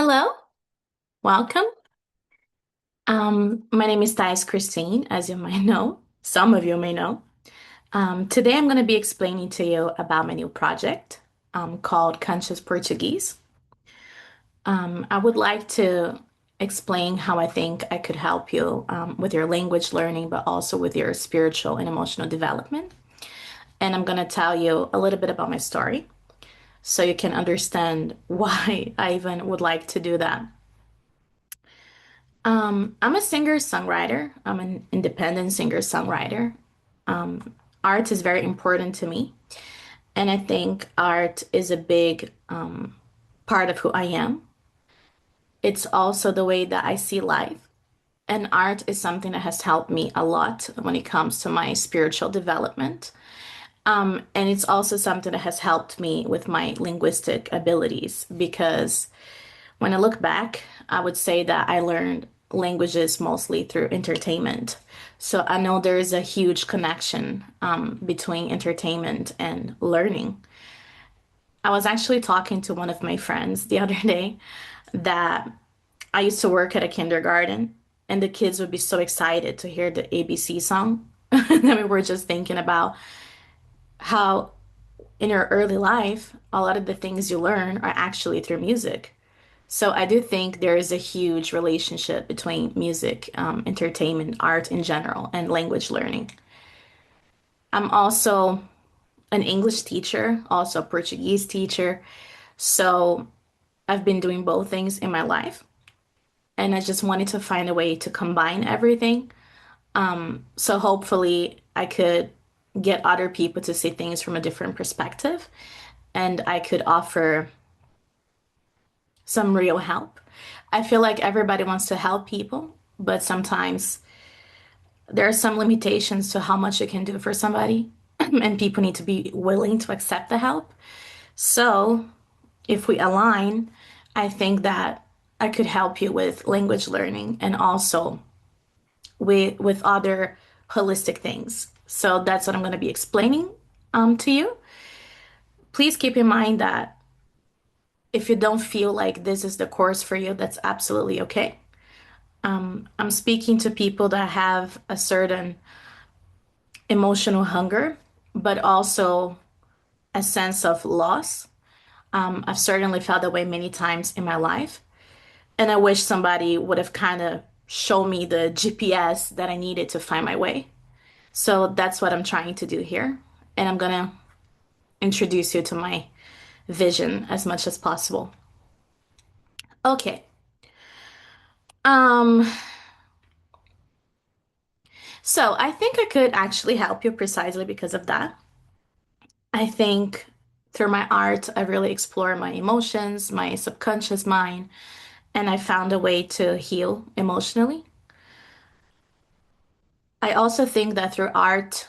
Hello, welcome. My name is Thais Christine, as you might know. Some of you may know. Today I'm going to be explaining to you about my new project called Conscious Portuguese. I would like to explain how I think I could help you with your language learning, but also with your spiritual and emotional development. And I'm going to tell you a little bit about my story so you can understand why I even would like to do that. I'm a singer-songwriter. I'm an independent singer-songwriter. Art is very important to me, and I think art is a big part of who I am. It's also the way that I see life, and art is something that has helped me a lot when it comes to my spiritual development. And it's also something that has helped me with my linguistic abilities because when I look back, I would say that I learned languages mostly through entertainment. So I know there is a huge connection between entertainment and learning. I was actually talking to one of my friends the other day that I used to work at a kindergarten, and the kids would be so excited to hear the ABC song. And then we were just thinking about how in your early life, a lot of the things you learn are actually through music. So I do think there is a huge relationship between music, entertainment, art in general, and language learning. I'm also an English teacher, also a Portuguese teacher. So I've been doing both things in my life, and I just wanted to find a way to combine everything. So hopefully I could get other people to see things from a different perspective, and I could offer some real help. I feel like everybody wants to help people, but sometimes there are some limitations to how much you can do for somebody, and people need to be willing to accept the help. So, if we align, I think that I could help you with language learning and also with other holistic things. So that's what I'm going to be explaining to you. Please keep in mind that if you don't feel like this is the course for you, that's absolutely okay. I'm speaking to people that have a certain emotional hunger, but also a sense of loss. I've certainly felt that way many times in my life. And I wish somebody would have kind of shown me the GPS that I needed to find my way. So that's what I'm trying to do here. And I'm going to introduce you to my vision as much as possible. Okay. Um, so I think I could actually help you precisely because of that. I think through my art, I really explore my emotions, my subconscious mind, and I found a way to heal emotionally. I also think that through art,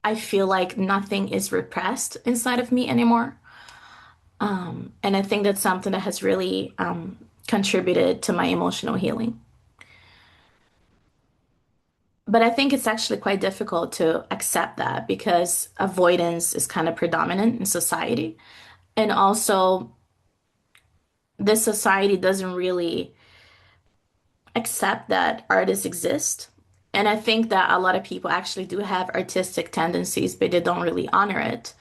I feel like nothing is repressed inside of me anymore. And I think that's something that has really contributed to my emotional healing. But I think it's actually quite difficult to accept that because avoidance is kind of predominant in society. And also, this society doesn't really accept that artists exist. And I think that a lot of people actually do have artistic tendencies, but they don't really honor it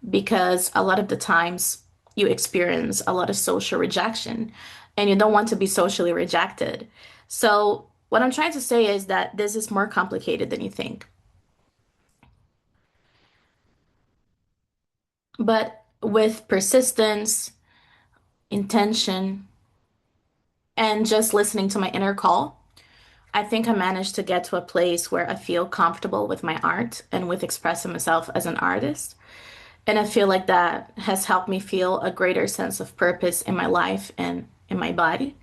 because a lot of the times you experience a lot of social rejection and you don't want to be socially rejected. So, what I'm trying to say is that this is more complicated than you think. But with persistence, intention, and just listening to my inner call, I think I managed to get to a place where I feel comfortable with my art and with expressing myself as an artist. And I feel like that has helped me feel a greater sense of purpose in my life and in my body.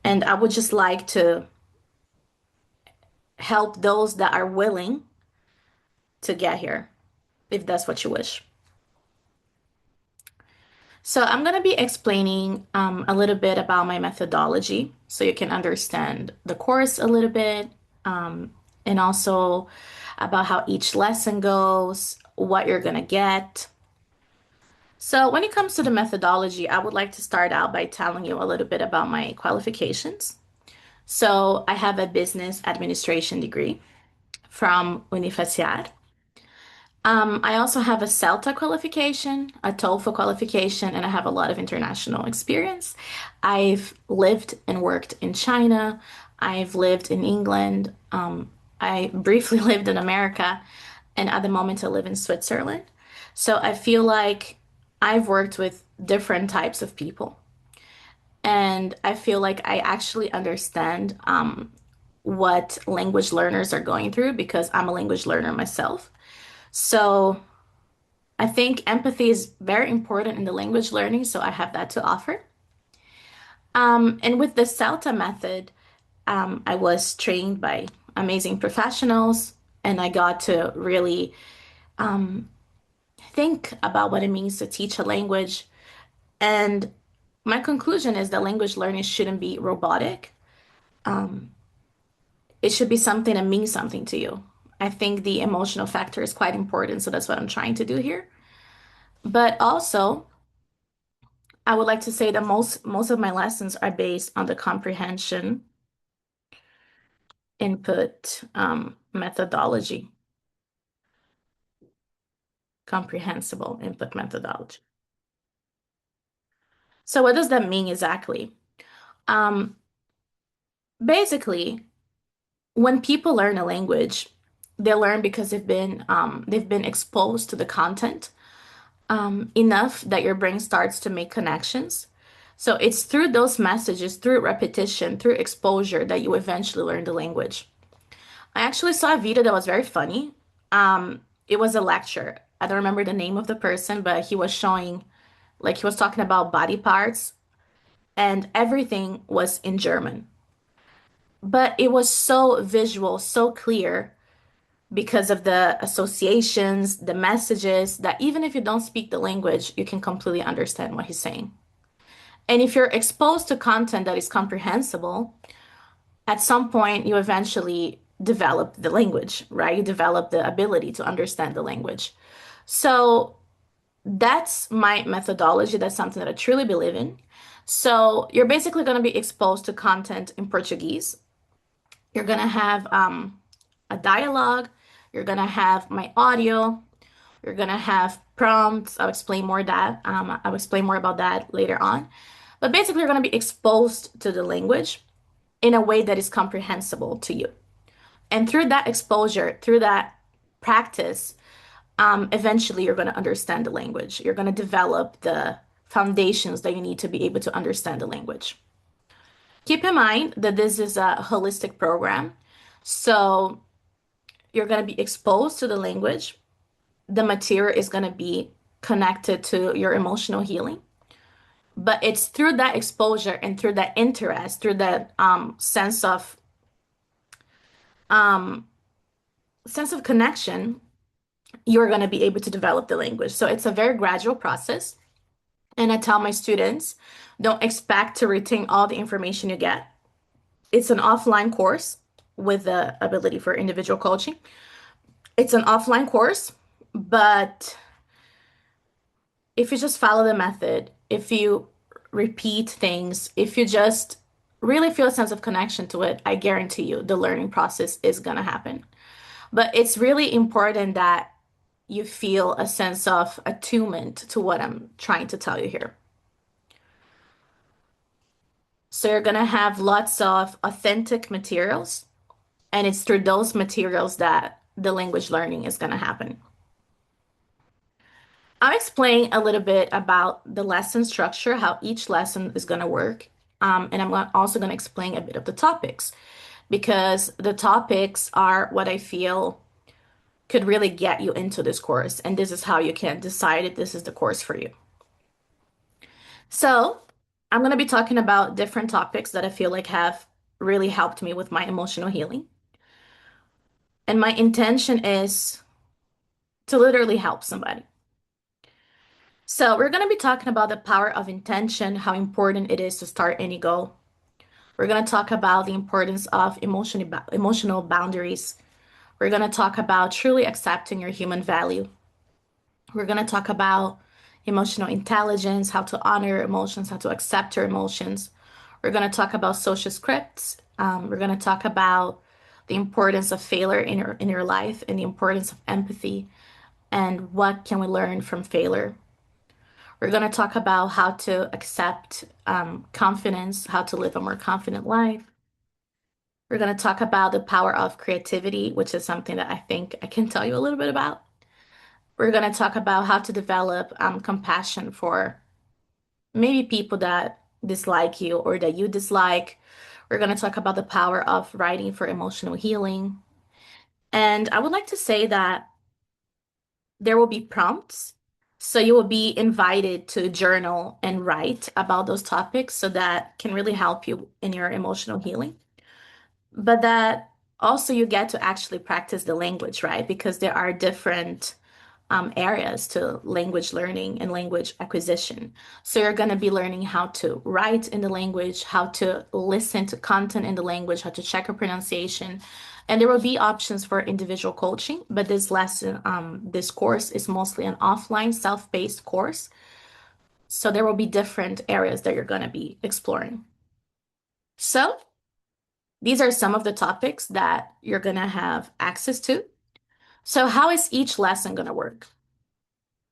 And I would just like to help those that are willing to get here, if that's what you wish. So I'm going to be explaining a little bit about my methodology so you can understand the course a little bit, and also about how each lesson goes, what you're going to get. So, when it comes to the methodology, I would like to start out by telling you a little bit about my qualifications. So, I have a business administration degree from Universidad. I also have a CELTA qualification, a TOEFL qualification, and I have a lot of international experience. I've lived and worked in China. I've lived in England. I briefly lived in America, and at the moment I live in Switzerland. So I feel like I've worked with different types of people, and I feel like I actually understand what language learners are going through because I'm a language learner myself. So I think empathy is very important in the language learning, so I have that to offer. And with the CELTA method, I was trained by amazing professionals, and I got to really think about what it means to teach a language. And my conclusion is that language learning shouldn't be robotic. It should be something that means something to you. I think the emotional factor is quite important, so that's what I'm trying to do here. But also, I would like to say that most of my lessons are based on the comprehension input methodology, comprehensible input methodology. So what does that mean exactly? Um, Basically, when people learn a language, they learn because they've been exposed to the content enough that your brain starts to make connections. So it's through those messages, through repetition, through exposure that you eventually learn the language. I actually saw a video that was very funny. It was a lecture. I don't remember the name of the person, but he was showing, like, he was talking about body parts, and everything was in German. But it was so visual, so clear because of the associations, the messages, that even if you don't speak the language, you can completely understand what he's saying. And if you're exposed to content that is comprehensible, at some point you eventually develop the language, right? You develop the ability to understand the language. So that's my methodology. That's something that I truly believe in. So you're basically going to be exposed to content in Portuguese. You're going to have a dialogue. You're going to have my audio. You're going to have prompts. I'll explain more that. I'll explain more about that later on. But basically, you're going to be exposed to the language in a way that is comprehensible to you. And through that exposure, through that practice, eventually you're going to understand the language. You're going to develop the foundations that you need to be able to understand the language. Keep in mind that this is a holistic program. So you're going to be exposed to the language. The material is going to be connected to your emotional healing. But it's through that exposure and through that interest, through that um, sense of connection, you're going to be able to develop the language. So it's a very gradual process. And I tell my students, don't expect to retain all the information you get. It's an offline course with the ability for individual coaching. It's an offline course, but if you just follow the method, if you repeat things, if you just really feel a sense of connection to it, I guarantee you the learning process is going to happen. But it's really important that you feel a sense of attunement to what I'm trying to tell you here. So you're going to have lots of authentic materials, and it's through those materials that the language learning is going to happen. I'll explain a little bit about the lesson structure, how each lesson is going to work. And also going to explain a bit of the topics because the topics are what I feel could really get you into this course. And this is how you can decide if this is the course for you. So I'm going to be talking about different topics that I feel like have really helped me with my emotional healing. And my intention is to literally help somebody. So we're going to be talking about the power of intention, how important it is to start any goal. We're going to talk about the importance of emotional boundaries. We're going to talk about truly accepting your human value. We're going to talk about emotional intelligence, how to honor your emotions, how to accept your emotions. We're going to talk about social scripts. We're going to talk about the importance of failure in your life and the importance of empathy and what can we learn from failure. We're going to talk about how to accept confidence, how to live a more confident life. We're going to talk about the power of creativity, which is something that I think I can tell you a little bit about. We're going to talk about how to develop compassion for maybe people that dislike you or that you dislike. We're going to talk about the power of writing for emotional healing. And I would like to say that there will be prompts. So you will be invited to journal and write about those topics so that can really help you in your emotional healing. But that also you get to actually practice the language, right? Because there are different areas to language learning and language acquisition. So you're going to be learning how to write in the language, how to listen to content in the language, how to check your pronunciation. And there will be options for individual coaching, but this lesson, this course is mostly an offline, self-paced course. So there will be different areas that you're going to be exploring. So these are some of the topics that you're going to have access to. So how is each lesson going to work?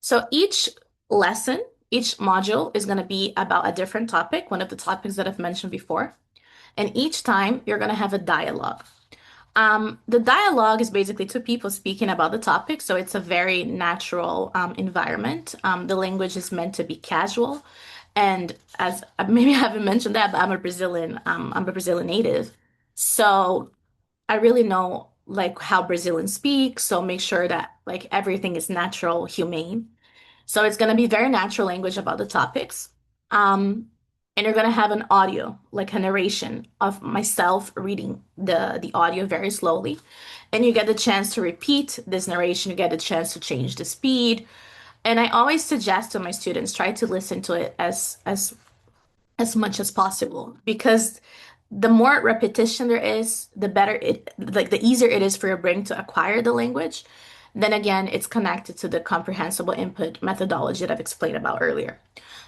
So each lesson, each module is going to be about a different topic, one of the topics that I've mentioned before. And each time you're going to have a dialogue. The dialogue is basically two people speaking about the topic, so it's a very natural environment. The language is meant to be casual. And as maybe I haven't mentioned that, but I'm a Brazilian native. So I really know like how Brazilians speak, so make sure that like everything is natural, humane. So it's going to be very natural language about the topics. Um, and you're going to have an audio, like a narration of myself reading the audio very slowly. And you get the chance to repeat this narration, you get a chance to change the speed. And I always suggest to my students try to listen to it as much as possible because the more repetition there is, the better it, like the easier it is for your brain to acquire the language. Then again, it's connected to the comprehensible input methodology that I've explained about earlier.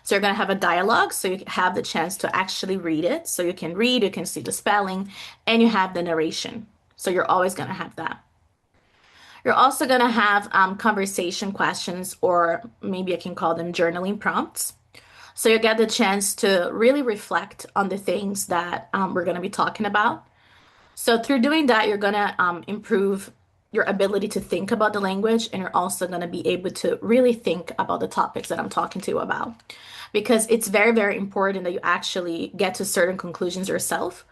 So you're going to have a dialogue, so you have the chance to actually read it. So you can read, you can see the spelling, and you have the narration. So you're always going to have that. You're also going to have conversation questions, or maybe I can call them journaling prompts. So you get the chance to really reflect on the things that we're going to be talking about. So through doing that, you're going to improve your ability to think about the language, and you're also going to be able to really think about the topics that I'm talking to you about. Because it's very, very important that you actually get to certain conclusions yourself.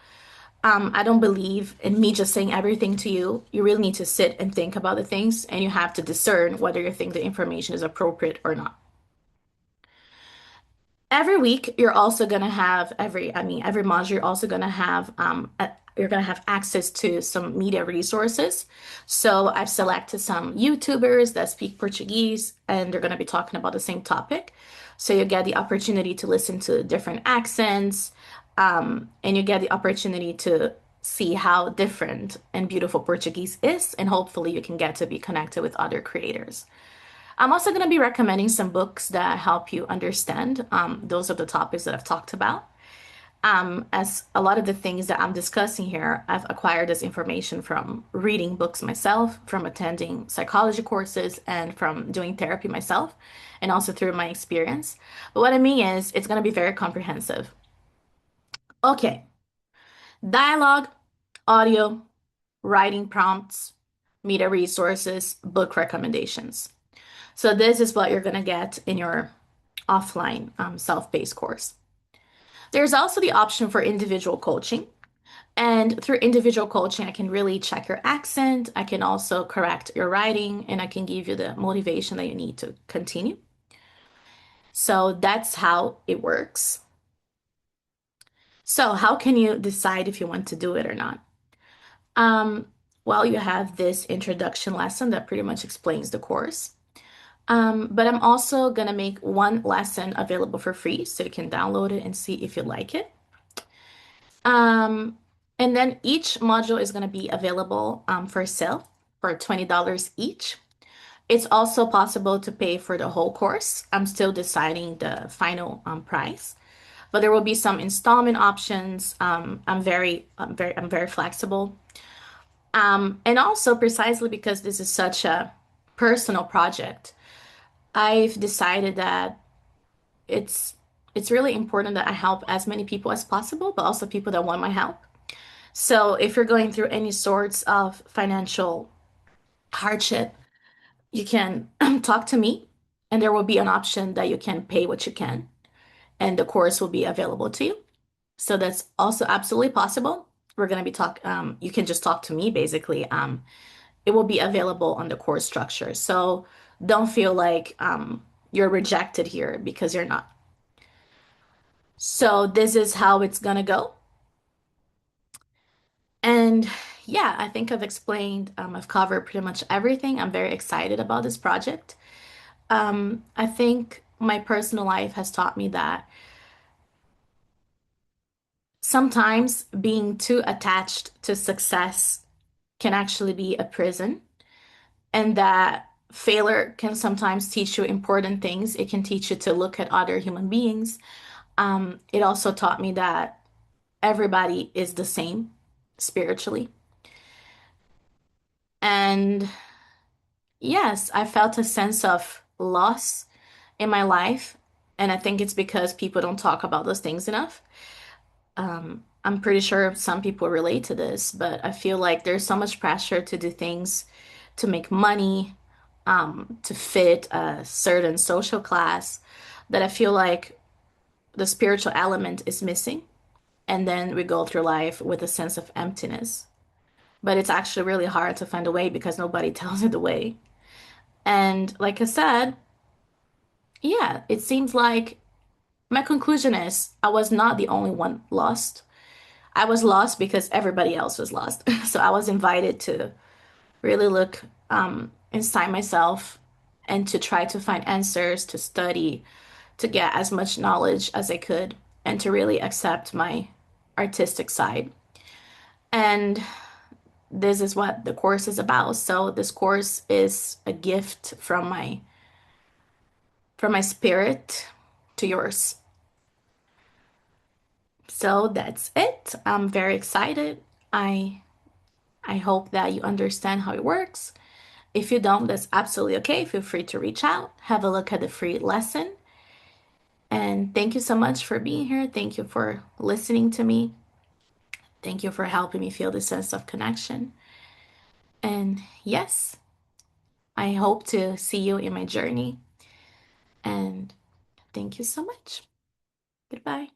I don't believe in me just saying everything to you. You really need to sit and think about the things, and you have to discern whether you think the information is appropriate or not. Every week, you're also gonna have every module, you're also gonna have you're gonna have access to some media resources. So I've selected some YouTubers that speak Portuguese, and they're gonna be talking about the same topic. So you get the opportunity to listen to different accents, and you get the opportunity to see how different and beautiful Portuguese is, and hopefully you can get to be connected with other creators. I'm also going to be recommending some books that help you understand those are the topics that I've talked about. As a lot of the things that I'm discussing here, I've acquired this information from reading books myself, from attending psychology courses, and from doing therapy myself, and also through my experience. But what I mean is, it's going to be very comprehensive. Okay, dialogue, audio, writing prompts, media resources, book recommendations. So this is what you're going to get in your offline self-paced course. There's also the option for individual coaching. And through individual coaching, I can really check your accent. I can also correct your writing, and I can give you the motivation that you need to continue. So that's how it works. So how can you decide if you want to do it or not? Um, well, you have this introduction lesson that pretty much explains the course. But I'm also gonna make one lesson available for free so you can download it and see if you like it. Um, and then each module is gonna be available for sale for $20 each. It's also possible to pay for the whole course. I'm still deciding the final price, but there will be some installment options. I'm very flexible. And also precisely because this is such a personal project, I've decided that it's it's really important that I help as many people as possible, but also people that want my help. So if you're going through any sorts of financial hardship, you can talk to me, and there will be an option that you can pay what you can, and the course will be available to you. So that's also absolutely possible. We're going to be you can just talk to me basically. It will be available on the course structure. So don't feel like you're rejected here because you're not. So this is how it's going to go. And yeah, I think I've covered pretty much everything. I'm very excited about this project. I think my personal life has taught me that sometimes being too attached to success can actually be a prison, and that failure can sometimes teach you important things. It can teach you to look at other human beings. It also taught me that everybody is the same spiritually. And yes, I felt a sense of loss in my life. And I think it's because people don't talk about those things enough. I'm pretty sure some people relate to this, but I feel like there's so much pressure to do things to make money, to fit a certain social class, that I feel like the spiritual element is missing. And then we go through life with a sense of emptiness. But it's actually really hard to find a way because nobody tells you the way. And like I said, yeah, it seems like my conclusion is I was not the only one lost. I was lost because everybody else was lost. So I was invited to really look inside myself and to try to find answers, to study, to get as much knowledge as I could, and to really accept my artistic side. And this is what the course is about. So this course is a gift from my spirit to yours. So that's it. I'm very excited. I I hope that you understand how it works. If you don't, that's absolutely okay. Feel free to reach out, have a look at the free lesson. And thank you so much for being here. Thank you for listening to me. Thank you for helping me feel the sense of connection. And yes, I hope to see you in my journey. And thank you so much. Goodbye.